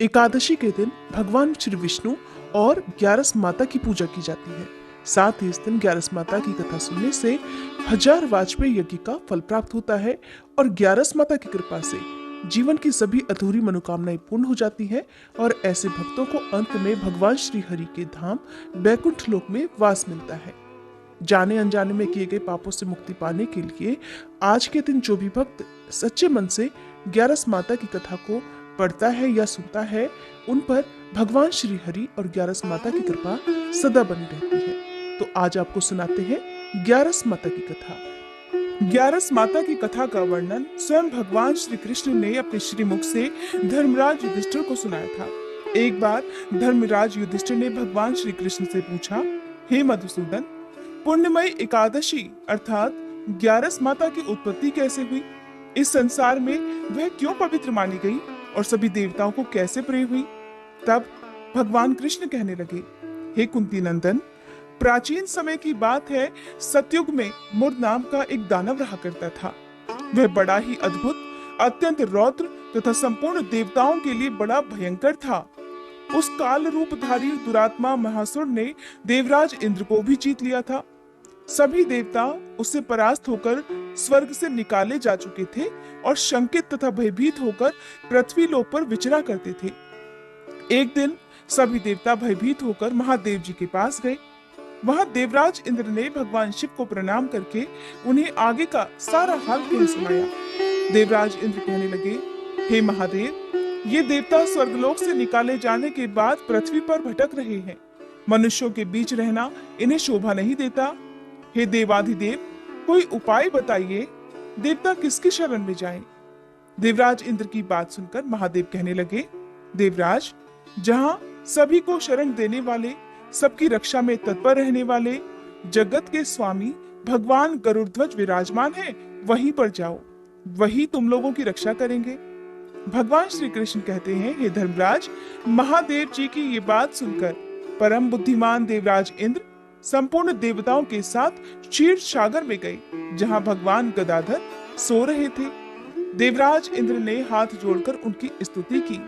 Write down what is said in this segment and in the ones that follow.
एकादशी के दिन भगवान श्री विष्णु और ग्यारस माता की पूजा की जाती है। साथ ही इस दिन ग्यारस माता की कथा सुनने से 1000 वाजपेयी यज्ञ का फल प्राप्त होता है और ग्यारस माता की कृपा से जीवन की सभी अधूरी मनोकामनाएं पूर्ण हो जाती है और ऐसे भक्तों को अंत में भगवान श्री हरि के धाम बैकुंठ लोक में वास मिलता है। जाने अनजाने में किए गए पापों से मुक्ति पाने के लिए आज के दिन जो भी भक्त सच्चे मन से ग्यारस माता की कथा को पढ़ता है या सुनता है, उन पर भगवान श्री हरि और ग्यारस माता की कृपा सदा बनी रहती है। तो आज आपको सुनाते हैं ग्यारस माता की कथा। ग्यारस माता की कथा का वर्णन स्वयं भगवान श्री कृष्ण ने अपने श्रीमुख से धर्मराज युधिष्ठिर को सुनाया था। एक बार धर्मराज युधिष्ठिर ने भगवान श्री कृष्ण से पूछा, हे मधुसूदन, पुण्यमयी एकादशी अर्थात ग्यारस माता की उत्पत्ति कैसे हुई? इस संसार में वह क्यों पवित्र मानी गई और सभी देवताओं को कैसे प्रिय हुई? तब भगवान कृष्ण कहने लगे, हे कुंती नंदन, प्राचीन समय की बात है। सतयुग में मुर नाम का एक दानव रहा करता था। वह बड़ा ही अद्भुत, अत्यंत रौद्र तथा संपूर्ण देवताओं के लिए बड़ा भयंकर था। उस काल रूपधारी दुरात्मा महासुर ने देवराज इंद्र को भी जीत लिया था। सभी देवता उससे परास्त होकर स्वर्ग से निकाले जा चुके थे और शंकित तथा भयभीत होकर पृथ्वी लोक पर विचरा करते थे। एक दिन सभी देवता भयभीत होकर महादेव जी के पास गए। वहां देवराज इंद्र ने भगवान शिव को प्रणाम करके उन्हें आगे का सारा हाल कह सुनाया। देवराज इंद्र कहने लगे, हे महादेव, ये देवता स्वर्गलोक से निकाले जाने के बाद पृथ्वी पर भटक रहे हैं। मनुष्यों के बीच रहना इन्हें शोभा नहीं देता। हे देवाधिदेव, कोई उपाय बताइए, देवता किसकी शरण में जाएं? देवराज इंद्र की बात सुनकर महादेव कहने लगे, देवराज, जहां सभी को शरण देने वाले, सबकी रक्षा में तत्पर रहने वाले जगत के स्वामी भगवान गरुड़ध्वज विराजमान हैं, वहीं पर जाओ, वही तुम लोगों की रक्षा करेंगे। भगवान श्री कृष्ण कहते हैं, हे धर्मराज, महादेव जी की ये बात सुनकर परम बुद्धिमान देवराज इंद्र संपूर्ण देवताओं के साथ क्षीर सागर में गए, जहां भगवान गदाधर सो रहे थे। देवराज इंद्र ने हाथ जोड़कर उनकी स्तुति की।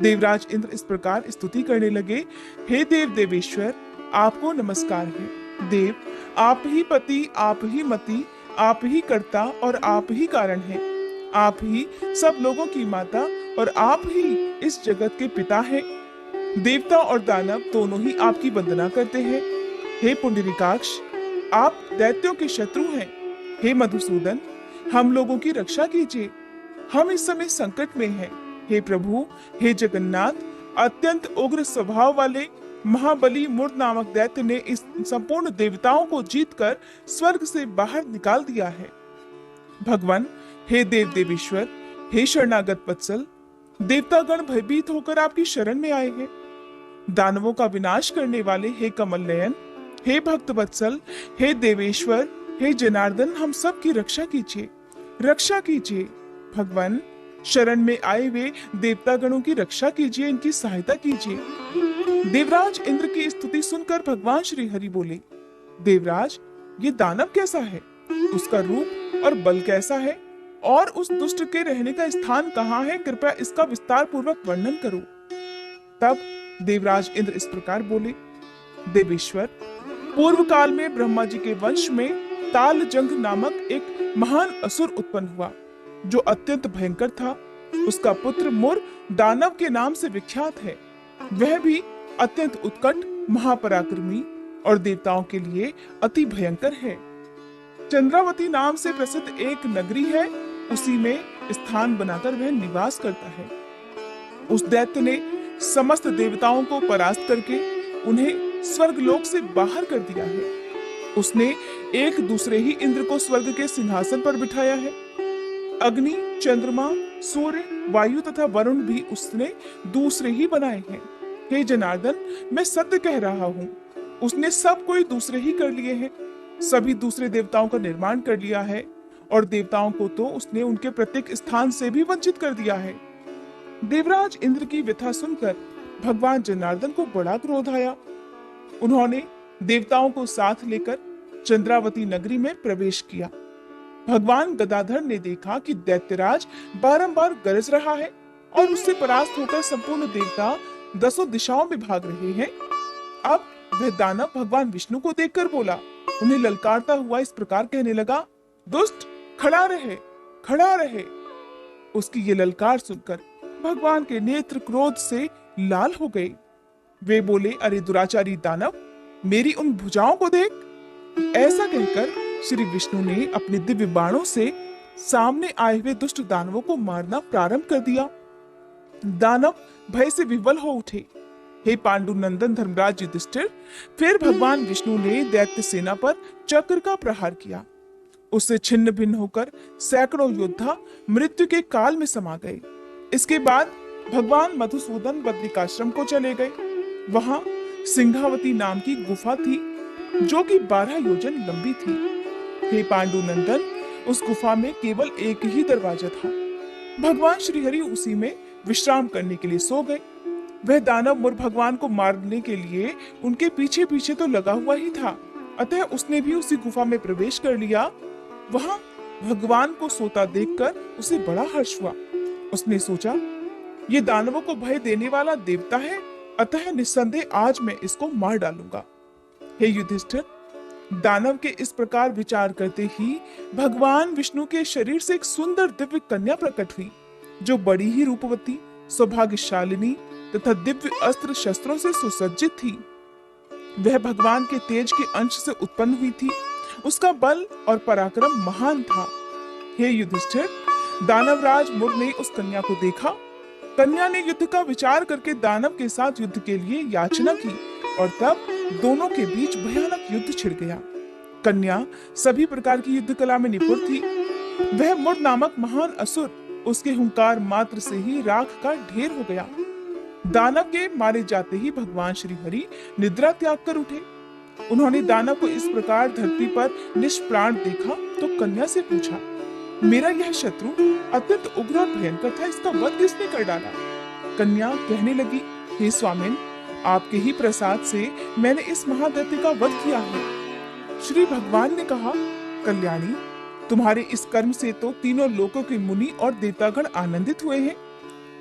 देवराज इंद्र इस प्रकार स्तुति करने लगे, हे देव देवेश्वर, आपको नमस्कार है। देव, आप ही पति, आप ही मति, आप ही कर्ता और आप ही कारण हैं। आप ही सब लोगों की माता और आप ही इस जगत के पिता हैं। देवता और दानव दोनों ही आपकी वंदना करते हैं। हे पुंडरीकाक्ष, आप दैत्यों के शत्रु हैं। हे मधुसूदन, हम लोगों की रक्षा कीजिए, हम इस समय संकट में हैं। हे प्रभु, हे जगन्नाथ, अत्यंत उग्र स्वभाव वाले महाबली मुर नामक दैत्य ने इस संपूर्ण देवताओं को जीतकर स्वर्ग से बाहर निकाल दिया है। भगवान, हे देव देवेश्वर, हे शरणागत वत्सल, देवतागण भयभीत होकर आपकी शरण में आए हैं। दानवों का विनाश करने वाले हे कमल नयन, हे भक्त वत्सल, हे देवेश्वर, हे जनार्दन, हम सब की रक्षा कीजिए, रक्षा कीजिए। भगवान, शरण में आए हुए देवतागणों की रक्षा कीजिए, इनकी सहायता कीजिए। देवराज इंद्र की स्तुति सुनकर भगवान श्री हरि बोले, देवराज, ये दानव कैसा है? उसका रूप और बल कैसा है? और उस दुष्ट के रहने का स्थान कहाँ है? कृपया इसका विस्तार पूर्वक वर्णन करो। तब देवराज इंद्र इस प्रकार बोले, देवेश्वर, पूर्व काल में ब्रह्मा जी के वंश में तालजंग नामक एक महान असुर उत्पन्न हुआ, जो अत्यंत भयंकर था। उसका पुत्र मुर दानव के नाम से विख्यात है। वह भी अत्यंत उत्कट, महापराक्रमी और देवताओं के लिए अति भयंकर है। चंद्रावती नाम से प्रसिद्ध एक नगरी है, उसी में स्थान बनाकर वह निवास करता है। उस दैत्य ने समस्त देवताओं को परास्त करके उन्हें स्वर्गलोक से बाहर कर दिया है। उसने एक दूसरे ही इंद्र को स्वर्ग के सिंहासन पर बिठाया है। अग्नि, चंद्रमा, सूर्य, वायु तथा वरुण भी उसने दूसरे ही बनाए हैं। हे जनार्दन, मैं सत्य कह रहा हूँ, उसने सब कोई दूसरे ही कर लिए हैं। सभी दूसरे देवताओं का निर्माण कर लिया है और देवताओं को तो उसने उनके प्रत्येक स्थान से भी वंचित कर दिया है। देवराज इंद्र की व्यथा सुनकर भगवान जनार्दन को बड़ा क्रोध आया। उन्होंने देवताओं को साथ लेकर चंद्रावती नगरी में प्रवेश किया। भगवान गदाधर ने देखा कि दैत्यराज बारंबार गरज रहा है और उससे परास्त होकर संपूर्ण देवता 10 दिशाओं में भाग रहे हैं। अब वह दानव भगवान विष्णु को देखकर बोला, उन्हें ललकारता हुआ इस प्रकार कहने लगा, दुष्ट खड़ा रहे, खड़ा रहे। उसकी ये ललकार सुनकर भगवान के नेत्र क्रोध से लाल हो गए। वे बोले, अरे दुराचारी दानव, मेरी उन भुजाओं को देख। ऐसा कहकर श्री विष्णु ने अपने दिव्य बाणों से सामने आए हुए दुष्ट दानवों को मारना प्रारंभ कर दिया। दानव भय से विवल हो उठे। हे पांडु नंदन धर्मराज युधिष्ठिर, फिर भगवान विष्णु ने दैत्य सेना पर चक्र का प्रहार किया। उससे छिन्न भिन्न होकर सैकड़ों योद्धा मृत्यु के काल में समा गए। इसके बाद भगवान मधुसूदन बद्रिकाश्रम को चले गए। वहां सिंहावती नाम की गुफा थी, जो कि 12 योजन लंबी थी। हे पांडु नंदन, उस गुफा में केवल एक ही दरवाजा था। भगवान श्रीहरि उसी में विश्राम करने के लिए सो गए। वह दानव मुर भगवान को मारने के लिए उनके पीछे पीछे तो लगा हुआ ही था, अतः उसने भी उसी गुफा में प्रवेश कर लिया। वहां भगवान को सोता देखकर उसे बड़ा हर्ष हुआ। उसने सोचा, ये दानवों को भय देने वाला देवता है, अतः निस्संदेह आज मैं इसको मार डालूंगा। हे युधिष्ठिर, दानव के इस प्रकार विचार करते ही भगवान विष्णु के शरीर से एक सुंदर दिव्य कन्या प्रकट हुई, जो बड़ी ही रूपवती, सौभाग्यशालिनी तथा दिव्य अस्त्र शस्त्रों से सुसज्जित थी। वह भगवान के तेज के अंश से उत्पन्न हुई थी। उसका बल और पराक्रम महान था। हे युधिष्ठिर, दानवराज मुर ने उस कन्या को देखा। कन्या ने युद्ध का विचार करके दानव के साथ युद्ध के लिए याचना की और तब दोनों के बीच भयानक युद्ध छिड़ गया। कन्या सभी प्रकार की युद्ध कला में निपुण थी। वह मुर नामक महान असुर उसके हुंकार मात्र से ही राख का ढेर हो गया। दानव के मारे जाते ही भगवान श्री हरि निद्रा त्याग कर उठे। उन्होंने दानव को इस प्रकार धरती पर निष्प्राण देखा तो कन्या से पूछा, मेरा यह शत्रु अत्यंत उग्र और भयंकर था, इसका वध किसने कर डाला? कन्या कहने लगी, हे स्वामिन, आपके ही प्रसाद से मैंने इस महादैत्य का वध किया है। श्री भगवान ने कहा, कल्याणी, तुम्हारे इस कर्म से तो तीनों लोकों के मुनि और देवतागण आनंदित हुए हैं,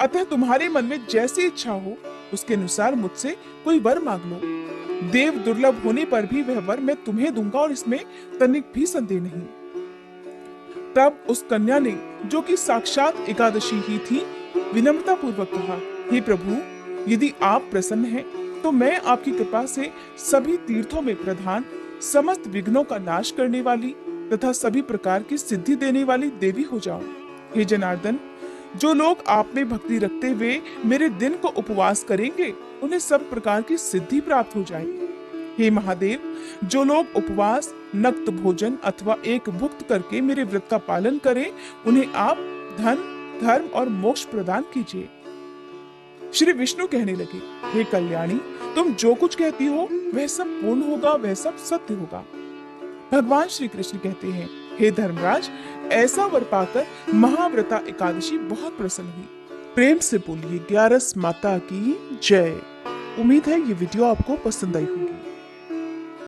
अतः तुम्हारे मन में जैसी इच्छा हो उसके अनुसार मुझसे कोई वर मांग लो। देव दुर्लभ होने पर भी वह वर मैं तुम्हें दूंगा और इसमें तनिक भी संदेह नहीं। तब उस कन्या ने, जो कि साक्षात एकादशी ही थी, विनम्रता पूर्वक कहा, हे प्रभु, यदि आप प्रसन्न हैं तो मैं आपकी कृपा से सभी तीर्थों में प्रधान, समस्त विघ्नों का नाश करने वाली तथा सभी प्रकार की सिद्धि देने वाली देवी हो जाऊं। हे जनार्दन, जो लोग आप में भक्ति रखते हुए मेरे दिन को उपवास करेंगे, उन्हें सब प्रकार की सिद्धि प्राप्त हो जाएगी। हे महादेव, जो लोग उपवास, नक्त भोजन अथवा एक भुक्त करके मेरे व्रत का पालन करें, उन्हें आप धन, धर्म और मोक्ष प्रदान कीजिए। श्री विष्णु कहने लगे, हे कल्याणी, तुम जो कुछ कहती हो वह सब पूर्ण होगा, वह सब सत्य होगा। भगवान श्री कृष्ण कहते हैं, हे धर्मराज, ऐसा वर पाकर महाव्रता एकादशी बहुत प्रसन्न हुई। प्रेम से बोलिए ग्यारस माता की जय। उम्मीद है ये वीडियो आपको पसंद आई होगी।